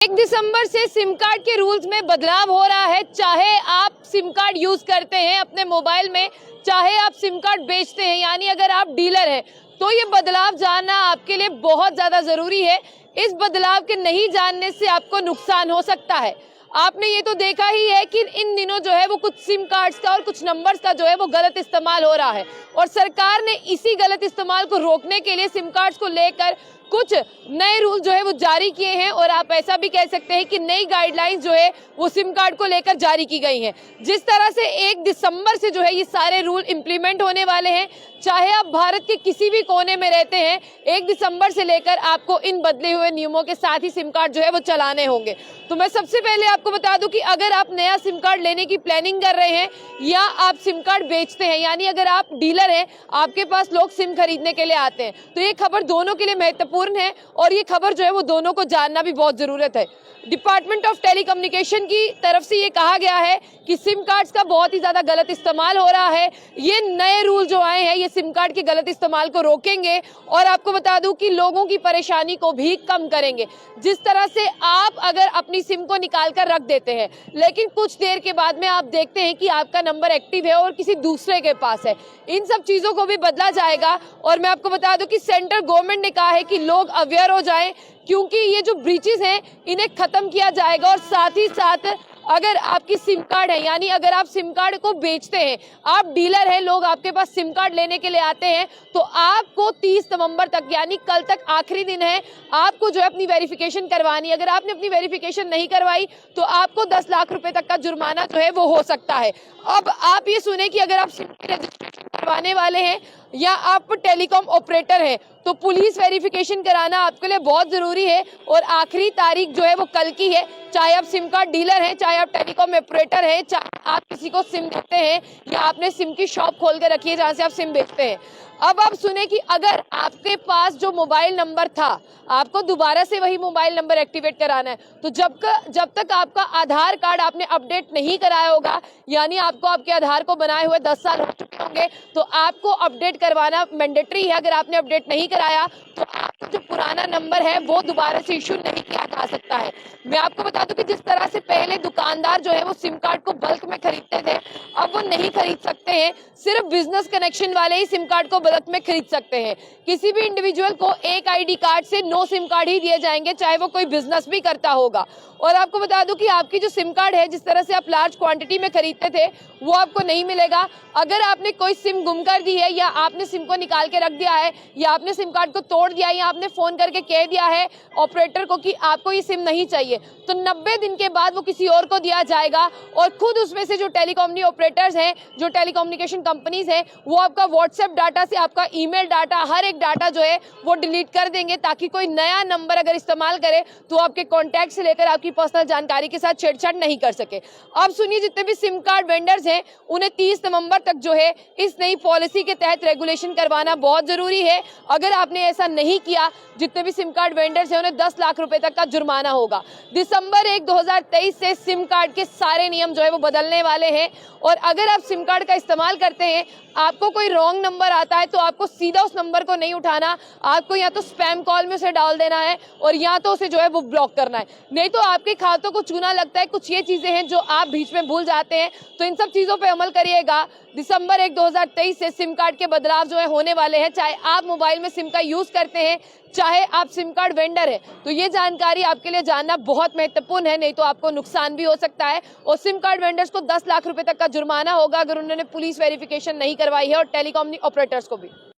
1 दिसंबर से SIM card के rules में बदलाव हो रहा है। चाहे आप सिम कार्ड यूज करते हैं अपने मोबाइल में, चाहे आप सिम कार्ड बेचते हैं, यानी अगर आप डीलर हैं तो ये बदलाव जानना आपके लिए बहुत ज्यादा जरूरी है। इस बदलाव के नहीं जानने से आपको नुकसान हो सकता है। आपने ये तो देखा ही है कि इन दिनों जो है वो कुछ सिम कार्ड्स का और कुछ नंबर्स का जो है वो गलत इस्तेमाल हो रहा है, और सरकार ने इसी गलत इस्तेमाल को रोकने के लिए सिम कार्ड्स को लेकर कुछ नए रूल जो है वो जारी किए हैं। और आप ऐसा भी कह सकते हैं कि नई गाइडलाइंस जो है वो सिम कार्ड को लेकर जारी की गई हैं। जिस तरह से 1 दिसंबर से जो है ये सारे रूल इंप्लीमेंट होने वाले हैं, चाहे आप भारत के किसी भी कोने में रहते हैं, 1 दिसंबर से लेकर आपको इन बदले हुए नियमों के साथ ही सिम कार्ड जो है वो चलाने होंगे। तो मैं सबसे पहले आपको बता दूं कि अगर आप नया सिम कार्ड लेने की प्लानिंग कर रहे हैं या आप सिम कार्ड बेचते हैं, यानी अगर आप डीलर हैं, आपके पास लोग सिम खरीदने के लिए आते हैं, तो ये खबर दोनों के लिए महत्वपूर्ण है और ये खबर जो है वो दोनों को जानना भी बहुत जरूरत है। डिपार्टमेंट ऑफ टेलीकम्युनिकेशन की तरफ से ये कहा गया है कि सिम कार्ड्स का बहुत ही ज्यादा गलत इस्तेमाल हो रहा है। ये नए रूल जो आए हैं ये सिम कार्ड के गलत इस्तेमाल को रोकेंगे और आपको बता दूं कि लोगों की परेशानी को भी कम करेंगे। जिस तरह से आप अगर अपनी सिम को निकाल कर रख देते हैं, लेकिन कुछ देर के बाद में आप देखते हैं कि आपका नंबर एक्टिव है और किसी दूसरे के पास है, इन सब चीजों को भी बदला जाएगा। और मैं आपको बता दूं कि सेंट्रल गवर्नमेंट ने कहा है कि लोग अवेयर हो जाएं, क्योंकि ये जो ब्रीचेस हैं इन्हें खत्म किया जाएगा। और साथ ही साथ अगर आपकी सिम कार्ड है, यानी अगर आप सिम कार्ड को बेचते हैं, आप डीलर हैं, लोग आपके पास सिम कार्ड लेने के लिए आते हैं, तो आपको 30 नवंबर तक, यानी कल तक आखिरी दिन है, आपको जो है अपनी वेरिफिकेशन करवानी है। अगर आपने अपनी वेरिफिकेशन नहीं करवाई तो आपको 10 लाख रुपए तक का जुर्माना जो है वो हो सकता है। अब आप ये सुने कि अगर आप सिम की रजिस्ट्रेशन करवाने वाले हैं या आप टेलीकॉम ऑपरेटर हैं तो पुलिस वेरिफिकेशन कराना आपके लिए बहुत जरूरी है, और आखिरी तारीख जो है वो कल की है। चाहे आप सिम कार्ड डीलर हैं, चाहे आप टेलीकॉम ऑपरेटर हैं, चाहे आप किसी को सिम देते हैं या आपने सिम की शॉप खोल कर रखी है जहां से आप सिम बेचते हैं। अब आप सुने कि अगर आपके पास जो मोबाइल नंबर था, आपको दोबारा से वही मोबाइल नंबर एक्टिवेट कराना है, तो जब तक आपका आधार कार्ड आपने अपडेट नहीं कराया होगा, यानी आपको आपके आधार को बनाए हुए 10 साल हो चुके होंगे, तो आपको अपडेट करवाना मैंडेटरी है। अगर आपने अपडेट नहीं कराया तो आपका जो पुराना नंबर है वो दोबारा से इशू नहीं किया जा सकता है। मैं आपको बता दूं कि जिस तरह से पहले दुकानदार जो है वो सिम कार्ड को बल्क में खरीदते थे, अब वो नहीं खरीद सकते हैं। सिर्फ बिजनेस कनेक्शन वाले ही सिम कार्ड को बल्क में खरीद सकते हैं। किसी भी इंडिविजुअल को एक आईडी कार्ड से 9 सिम कार्ड ही दिए जाएंगे, चाहे वो कोई बिजनेस भी करता होगा। और आपको बता दूं कि आपकी जो सिम कार्ड है, जिस तरह से आप लार्ज क्वांटिटी में खरीदते थे, वो आपको नहीं मिलेगा। अगर आपने कोई सिम गुम कर दी है, या आपने सिम को निकाल के रख दिया है, या आपने सिम कार्ड को तोड़ दिया है, या आपने फोन करके कह दिया है ऑपरेटर को कि आपको ये सिम नहीं चाहिए, तो 90 दिन के बाद वो किसी और को दिया जाएगा। और खुद उसमें से जो टेलीकॉम ऑपरेटर्स हैं, जो टेलीकम्युनिकेशन कंपनीज हैं, वो आपका व्हाट्सएप डाटा से आपका ईमेल डाटा, हर एक डाटा जो है वो डिलीट कर देंगे, ताकि कोई नया नंबर अगर इस्तेमाल करे तो आपके कॉन्टैक्ट से लेकर आपकी पर्सनल जानकारी के साथ छेड़छाड़ नहीं कर सके। अब सुनिए, जितने भी सिम कार्ड वेंडर्स हैं उन्हें 30 नवंबर तक जो है इस नई पॉलिसी के तहत रेगुलेशन करवाना बहुत जरूरी है। अगर आपने ऐसा नहीं किया, जितने भी सिम कार्ड वेंडर्स हैं उन्हें 10 लाख रुपए तक का जुर्माना होगा। दिसंबर 1, 2023 से सिम कार्ड के सारे नियम जो है वो बदलने वाले हैं। और अगर आप सिम कार्ड का इस्तेमाल करते हैं, आपको कोई रॉन्ग नंबर आता है, तो आपको सीधा उस नंबर को नहीं उठाना, आपको या तो स्पैम कॉल में उसे डाल देना है और या तो उसे जो है वो ब्लॉक करना है। नहीं तो आपके खातों को चूना लगता है। कुछ ये चीजें हैं जो आप बीच में भूल जाते हैं, तो इन सब चीजों पे अमल करिएगा। दिसंबर 1, 2023 से सिम कार्ड के बदलाव जो है होने वाले हैं। चाहे आप मोबाइल में सिम का यूज करते हैं, चाहे आप सिम कार्ड वेंडर है, तो ये जानकारी आपके लिए जानना बहुत महत्वपूर्ण है, नहीं तो आपको नुकसान भी हो सकता है। और सिम कार्ड वेंडर्स को 10 लाख रुपए तक का जुर्माना होगा अगर उन्होंने पुलिस वेरिफिकेशन नहीं करवाई है, और टेलीकॉम ऑपरेटर्स को भी।